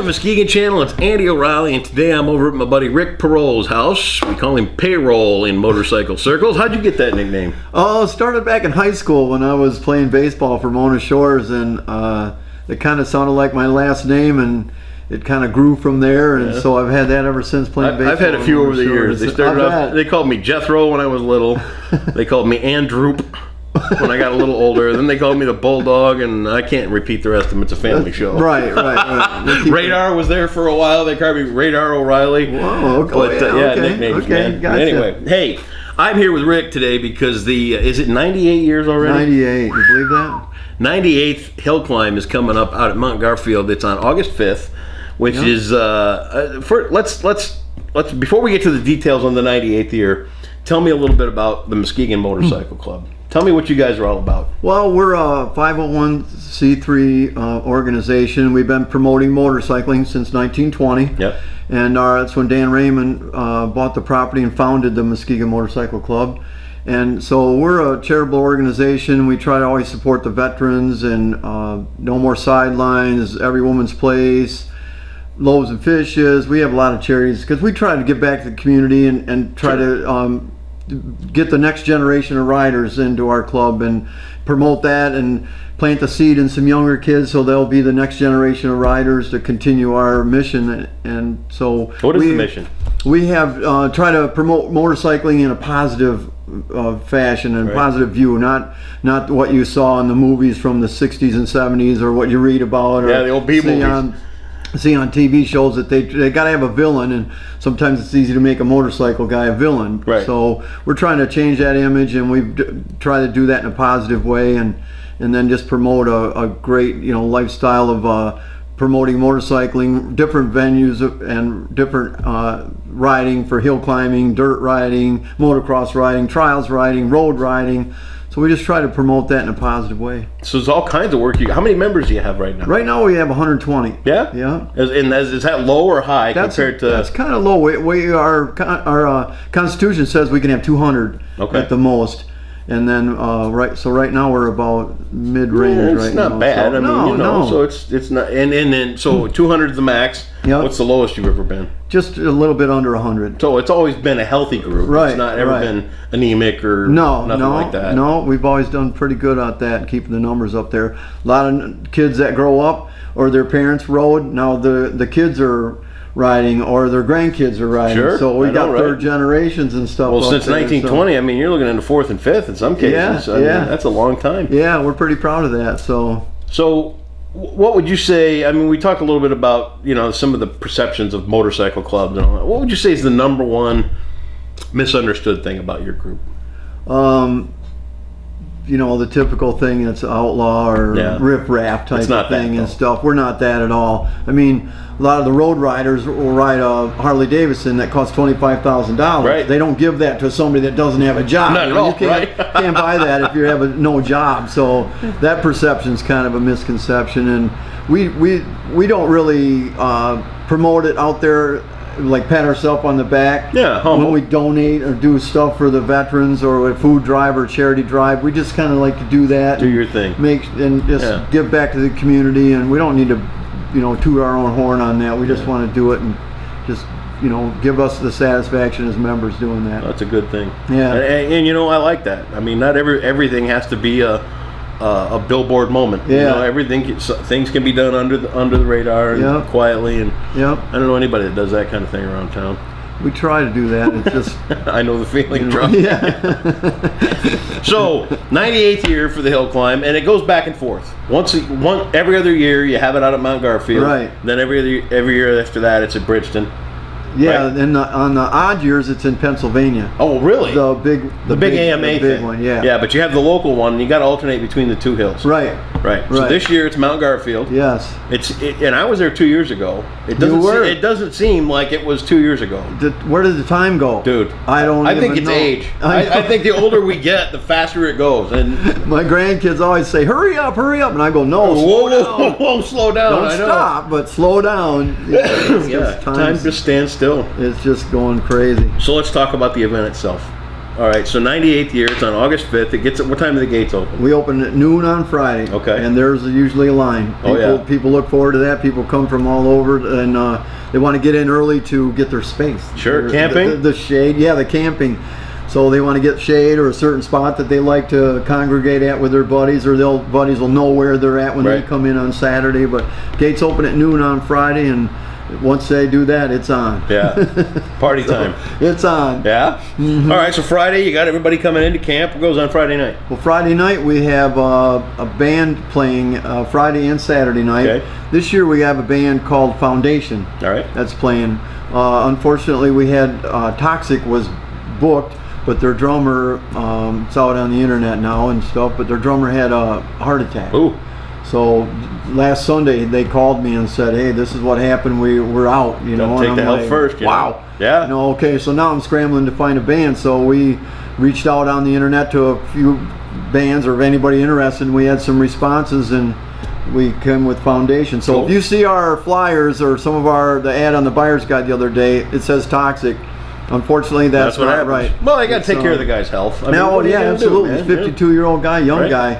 Muskegon channel. It's Andy O'Reilly, and today I'm over at my buddy Rick Perreault's house. We call him Perreault in motorcycle circles. How'd you get that nickname? Oh, it started back in high school when I was playing baseball for Norton Shores, and it kind of sounded like my last name, and it kind of grew from there, and so I've had that ever since playing baseball. I've had a few over the years. They started off, they called me Jethro when I was little. They called me Androop when I got a little older. Then they called me the Bulldog, and I can't repeat the rest of them. It's a family show. Right. Radar was there for a while. They called me Radar O'Reilly. Whoa, okay. But nicknames, man. Gotcha. Anyway, hey, I'm here with Rick today because is it 98 years already? 98, you believe that? 98th hill climb is coming up out at Mount Garfield. It's on August 5th, which is let's before we get to the details on the 98th year, tell me a little bit about the Muskegon Motorcycle Club. Tell me what you guys are all about. Well, we're a 501c3 organization. We've been promoting motorcycling since 1920. Yep. And that's when Dan Raymond bought the property and founded the Muskegon Motorcycle Club. And so we're a charitable organization. We try to always support the veterans, and No More Sidelines, Every Woman's Place, Loaves and Fishes. We have a lot of charities because we try to give back to the community and try to get the next generation of riders into our club and promote that and plant the seed in some younger kids so they'll be the next generation of riders to continue our mission. And so what is the mission? We have try to promote motorcycling in a positive fashion and positive view, not what you saw in the movies from the 60s and 70s or what you read about or the old B movies. See on TV shows that they got to have a villain, and sometimes it's easy to make a motorcycle guy a villain. Right. So we're trying to change that image, and we've tried to do that in a positive way, and then just promote a great lifestyle of promoting motorcycling, different venues and different riding for hill climbing, dirt riding, motocross riding, trials riding, road riding. So we just try to promote that in a positive way. So there's all kinds of work. How many members do you have right now? Right now we have 120. Yeah? Yeah. Is that low or high compared to... That's kind of low. Our Constitution says we can have 200 at the most. And then right now we're about mid-range right now. It's not bad. So, so it's not, and then so 200 is the max. Yep. What's the lowest you've ever been? Just a little bit under 100. So it's always been a healthy group. Right. It's not ever been anemic or nothing like that. No, we've always done pretty good at that, keeping the numbers up there. A lot of kids that grow up or their parents rode. Now the kids are riding or their grandkids are riding. Sure, so we got third generations and stuff. Well, since 1920, I mean, you're looking into fourth and fifth in some cases. Yeah, I mean, that's a long time. Yeah, we're pretty proud of that. So what would you say? I mean, we talked a little bit about some of the perceptions of motorcycle clubs and all that. What would you say is the number one misunderstood thing about your group? The typical thing that's outlaw or riff-raff type of thing and stuff. We're not that at all. I mean, a lot of the road riders will ride a Harley Davidson that costs $25,000. Right. They don't give that to somebody that doesn't have a job. Not at all, you can't buy that if you have no job. So that perception's kind of a misconception, and we don't really promote it out there. Like pat ourselves on the back when we donate or do stuff for the veterans or a food drive or charity drive. We just kind of like to do that. Do your thing. Give back to the community, and we don't need to toot our own horn on that. We just want to do it and just give us the satisfaction as members doing that. That's a good thing. Yeah. And I like that. I mean, not everything has to be a billboard moment. Yeah. Things can be done under the radar and quietly. And I don't know anybody that does that kind of thing around town. We try to do that. It's just I know the feeling. Trust me. So 98th year for the hill climb, and it goes back and forth. Every other year you have it out at Mount Garfield. Right. Then every year after that it's at Bridgeton. Yeah, right? and on the odd years it's in Pennsylvania. Oh, really? The big AMA thing. Big one, yeah. Yeah, but you have the local one, and you got to alternate between the two hills. Right. So this year it's Mount Garfield. Yes. And I was there 2 years ago. It doesn't seem like it was 2 years ago. Where did the time go, dude? I think it's age. I think the older we get, the faster it goes. And my grandkids always say, "Hurry up, hurry up," and I go, "No, slow down. Whoa, slow down. Don't stop, but slow down." Time just stands still. It's just going crazy. So let's talk about the event itself. All right, so 98th year. It's on August 5th. It gets. What time do the gates open? We open at noon on Friday. Okay. And there's usually a line. People look forward to that. People come from all over, and they want to get in early to get their space. Sure. Camping? The shade. Yeah, the camping. So they want to get shade or a certain spot that they like to congregate at with their buddies, or buddies will know where they're at when they come in on Saturday. But gates open at noon on Friday, and once they do that, it's on. Yeah. Party time. It's on. Yeah? Mm-hmm. All right, so Friday, you got everybody coming into camp. What goes on Friday night? Well, Friday night we have a band playing Friday and Saturday night. Okay. This year we have a band called Foundation. All right. That's playing. Unfortunately, we had Toxic was booked, but their drummer, it's out on the internet now and stuff, but their drummer had a heart attack. Ooh. So last Sunday they called me and said, "Hey, this is what happened. We're out." You know, take the help first. Wow. Yeah. You know, okay. So now I'm scrambling to find a band. So we reached out on the internet to a few bands or anybody interested, and we had some responses, and we came with Foundation. So if you see our flyers or some of the ad on the buyer's guide the other day, it says Toxic. Unfortunately, that's what not happens. right. Well, I got to take care of the guy's health. I mean, yeah, absolutely. He's a 52-year-old guy, young guy.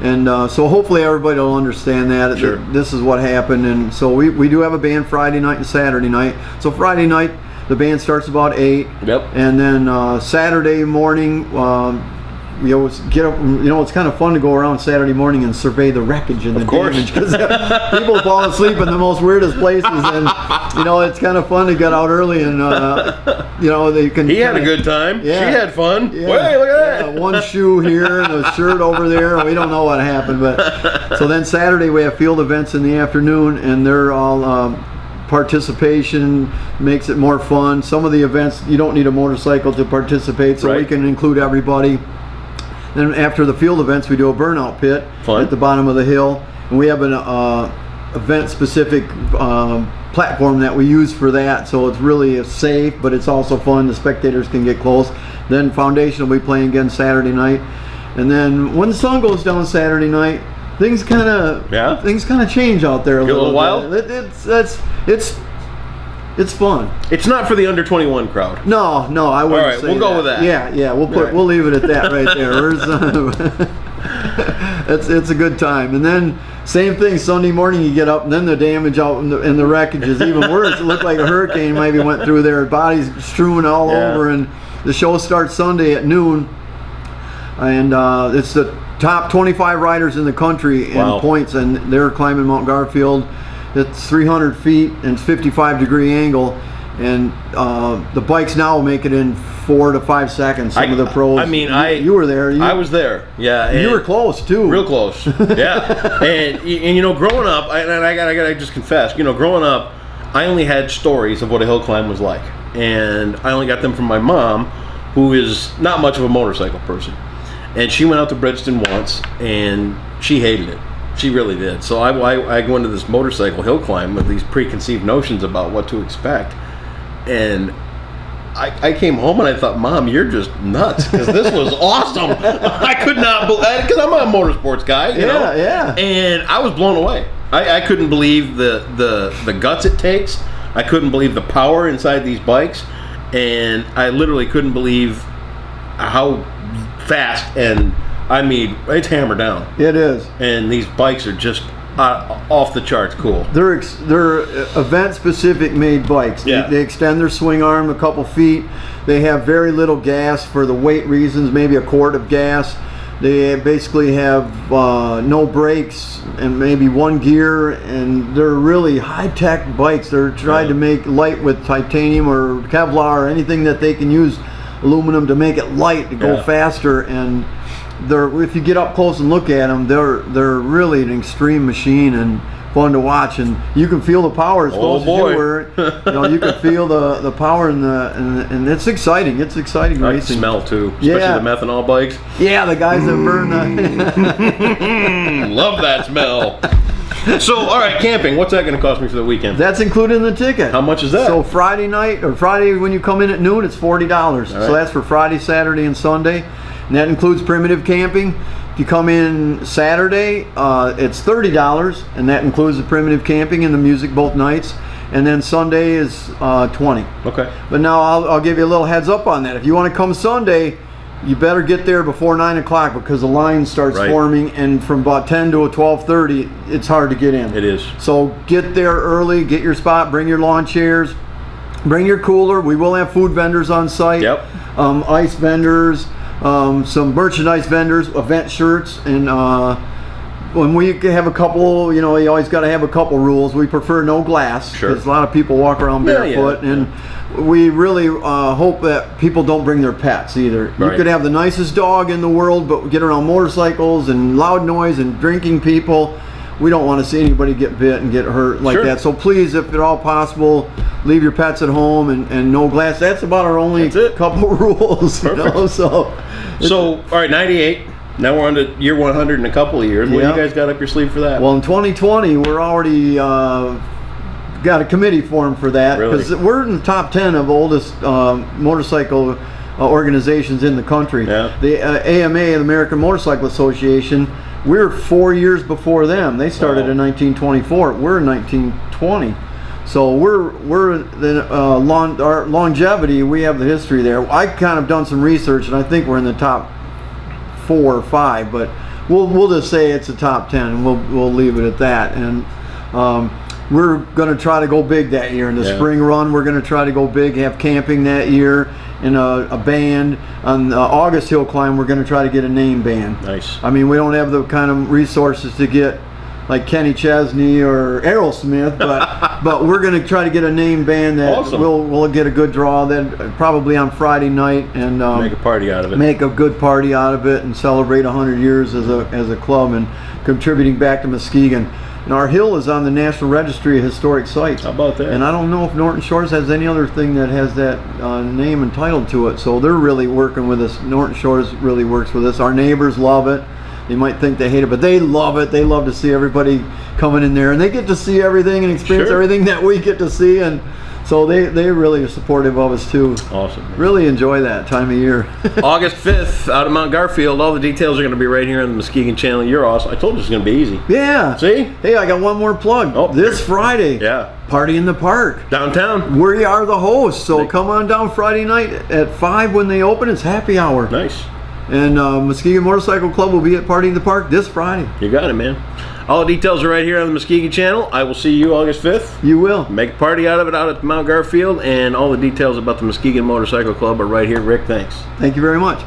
And so hopefully everybody will understand that. Sure. This is what happened. And so we do have a band Friday night and Saturday night. So Friday night, the band starts about 8. Yep. And then Saturday morning, we always get up. You know, it's kind of fun to go around Saturday morning and survey the wreckage and the damage, because people fall asleep in the most weirdest places, and you know, it's kind of fun to get out early and you know, they can. He had a good time. Yeah. She had fun. Yeah. Hey, look at that. One shoe here and a shirt over there. We don't know what happened, but so then Saturday we have field events in the afternoon, and they're all. Participation makes it more fun. Some of the events you don't need a motorcycle to participate, so we can include everybody. Then after the field events, we do a burnout pit at the bottom of the hill, and we have an event-specific platform that we use for that. So it's really safe, but it's also fun. The spectators can get close. Then Foundation will be playing again Saturday night, and then when the sun goes down Saturday night, things kind of change out there a little wild. It's fun. It's not for the under 21 crowd. No, I wouldn't. All right, say we'll go with that. Yeah, we'll leave it at that right there. It's a good time. And then same thing, Sunday morning you get up, and then the damage out in the wreckage is even worse. It looked like a hurricane maybe went through there. Bodies strewn all over, and the show starts Sunday at noon, and it's the top 25 riders in the country in points, and they're climbing Mount Garfield. It's 300 feet and it's 55-degree angle, and the bikes now make it in 4 to 5 seconds. Some of the pros. I mean, you were there. I was there. Yeah, and you were close too. Real close. Yeah, and you know, growing up, I gotta just confess. You know, growing up, I only had stories of what a hill climb was like, and I only got them from my mom, who is not much of a motorcycle person, and she went out to Bridgeton once, and she hated it. She really did. So I go into this motorcycle hill climb with these preconceived notions about what to expect, and I came home and I thought, Mom, you're just nuts, because this was awesome. I could not believe, because I'm a motorsports guy, you know? Yeah. And I was blown away. I couldn't believe the guts it takes. I couldn't believe the power inside these bikes, and I literally couldn't believe how fast, and I mean, it's hammered down. It is. And these bikes are just off the charts cool. They're event-specific made bikes. Yeah. They extend their swing arm a couple feet. They have very little gas for the weight reasons, maybe a quart of gas. They basically have no brakes and maybe one gear, and they're really high-tech bikes. They're trying to make light with titanium or Kevlar or anything that they can use aluminum to make it light to go faster. And if you get up close and look at them, they're really an extreme machine and fun to watch, and you can feel the power as close as you were. You know, you can feel the power and it's exciting. It's exciting I racing. Smell too, especially the methanol bikes. Yeah, the guys that burn love that smell. So, all right, camping. What's that going to cost me for the weekend? That's included in the ticket. How much is that? So Friday night or Friday when you come in at noon, it's $40. So that's for Friday, Saturday, and Sunday. And that includes primitive camping. If you come in Saturday, it's $30, and that includes the primitive camping and the music both nights. And then Sunday is $20. Okay. But now I'll give you a little heads up on that. If you want to come Sunday, you better get there before 9 o'clock because the line starts Right. forming, and from about 10 to 12:30, it's hard to get in. It is. So get there early, get your spot, bring your lawn chairs, bring your cooler. We will have food vendors on site. Yep. Ice vendors, some merchandise vendors, event shirts, and when we have a couple, you always got to have a couple rules. We prefer no glass Sure. because a lot of people walk around Yeah, barefoot, yeah. and we really hope that people don't bring their pets either. You Right. could have the nicest dog in the world, but get around motorcycles and loud noise and drinking people. We don't want to see anybody get bit and get hurt like Sure. that. So please, if at all possible, leave your pets at home and no glass. That's about our only That's it. couple rules. Perfect. So So, all right, 98. Now we're on to year 100 in a couple of years. What do Yeah. you guys got up your sleeve for that? well, in 2020, we're already got a committee formed for that Really? because we're in the top 10 of oldest motorcycle organizations in the country. Yeah. The AMA, the American Motorcycle Association, we're 4 years before them. They started Wow. in 1924. We're in 1920. So we're the our longevity. We have the history there. I kind of done some research, and I think we're in the top 4 or 5. But we'll just say it's a top 10, and we'll leave it at that. And we're going to try to go big that year in the Yeah. spring run. We're going to try to go big, have camping that year, and a band. On the August Hill Climb, we're going to try to get a name band. Nice. I mean, we don't have the kind of resources to get like Kenny Chesney or Aerosmith, but we're going to try to get a name band that Awesome. we'll get a good draw then probably on Friday night and Make a party out of it. make a good party out of it and celebrate 100 years as a club and contributing back to Muskegon. And our hill is on the National Registry of Historic Sites. How about that? And I don't know if Norton Shores has any other thing that has that name and title to it. So they're really working with us. Norton Shores really works with us. Our neighbors love it. They might think they hate it, but they love it. They love to see everybody coming in there, and they get to see everything and experience Sure. everything that we get to see. And so they really are supportive of us too. Awesome. Really enjoy that time of year. August 5th, out of Mount Garfield. All the details are going to be right here on the Muskegon channel. You're awesome. I told you it's going to be easy. Yeah. See? Hey, I got one more plug. Oh, This Friday. Yeah. Party in the Park. Downtown. We are the hosts, so come on down Friday night at 5 when they open. It's happy hour. Nice. And Muskegon Motorcycle Club will be at Party in the Park this Friday. You got it, man. All the details are right here on the Muskegon channel. I will see you August 5th. You will. Make a party out of it out at Mount Garfield, and all the details about the Muskegon Motorcycle Club are right here. Rick, thanks. Thank you very much.